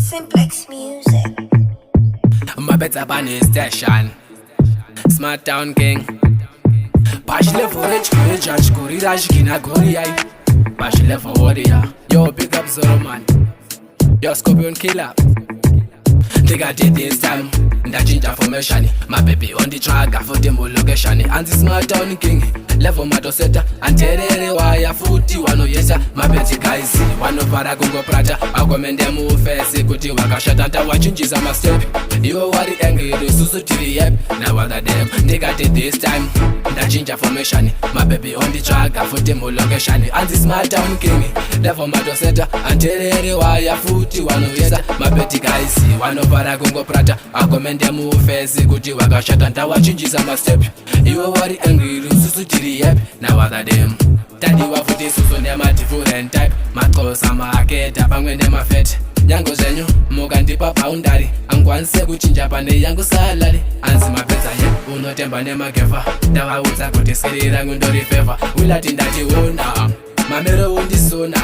Simplex music. Mabhedza Boy station. Smart town king. Bashile for rich kuri judge kuri rash kina kuri ai. Bashile for warrior. Yo pick up Zoro man. Yo scorpion killer. Nigga did this time. Ndachinja formation. My baby on the track for the location. And the smart town king. Level madoseta anterere waya futi wanoyesa mabeti guys wanopara kungo prata akomende mufesi kuti wakashata tawachinjiza mastep iwo wari angry susu tiri yep now other them nigga did this time ndachinja formation my baby on the track for the location and the smart town king level madoseta anterere waya futi wanoyesa mabeti guys wanopara kungo prata akomende mufesi kuti wakashata tawachinjiza mastep iwo wari angry susu tiri yep, now other them. Daddy wa futi suso ne ma different type. Makosa maketa pangwe ne mafet. Yango zenyu muka ndipa boundary. Angwanse kuchinja pane yangu salary. Anzi mabhedza ye unotemba ne magefa. Ndawauza kuti sirira ngundori favor. Ulati ndati una mamero undisona.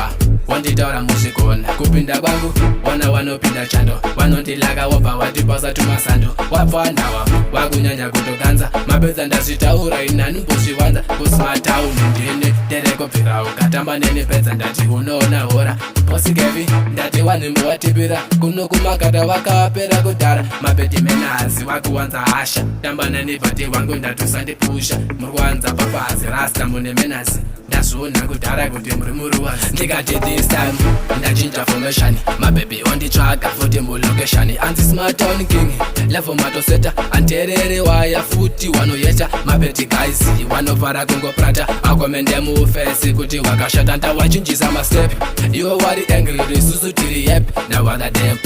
Wanditaura muzvikona kupinda kwangu wana wanopinda chando vanondilaka wobva watipasa tumasando wabva ndawa wakunyanya kutokanza mabhedza ndazvitaura inani mbozviwanza kusmatown ndine nderekobvira ukatamba nene pedza ndati unoona hora posikevi ndati wanhembo watipira kuno kumakata wakapera kudhara mabhedhi menazi wakuwanza hasha tamba nani bhati wangu ndatusandipusha murikuwanza papazi rasta mune menazi ndazviona kudhara kuti muri muruwazi ndikati this time ndachinja formation my baby on the track for the location and the smart town king level matoseta anterere waya futi wanoyeta mabeti guys wanopara kungo prata akomende mufesi kuti wakashata ndawachinjisa mastep iwo wari angry susu tiri yep now other them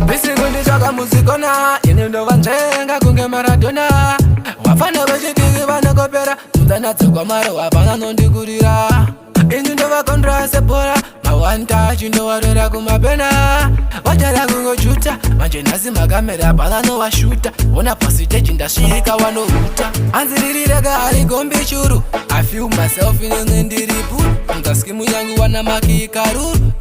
bisi kunditsvaka muzikona ini ndova nzvenga kunge maradona wafana vechidiki vanokopera mudzanadzokwa maro hapana nondikurira ini ndovakondra sebhora mawanta chindowarera kumapena vachada kungojuta manje nhasi makamera hapana novashuta ona pasiteji ndasvika wanohuta anzirireka ari gombi churu I feel myself inenge ndiri puru ngaskimu yangu wana maki karuru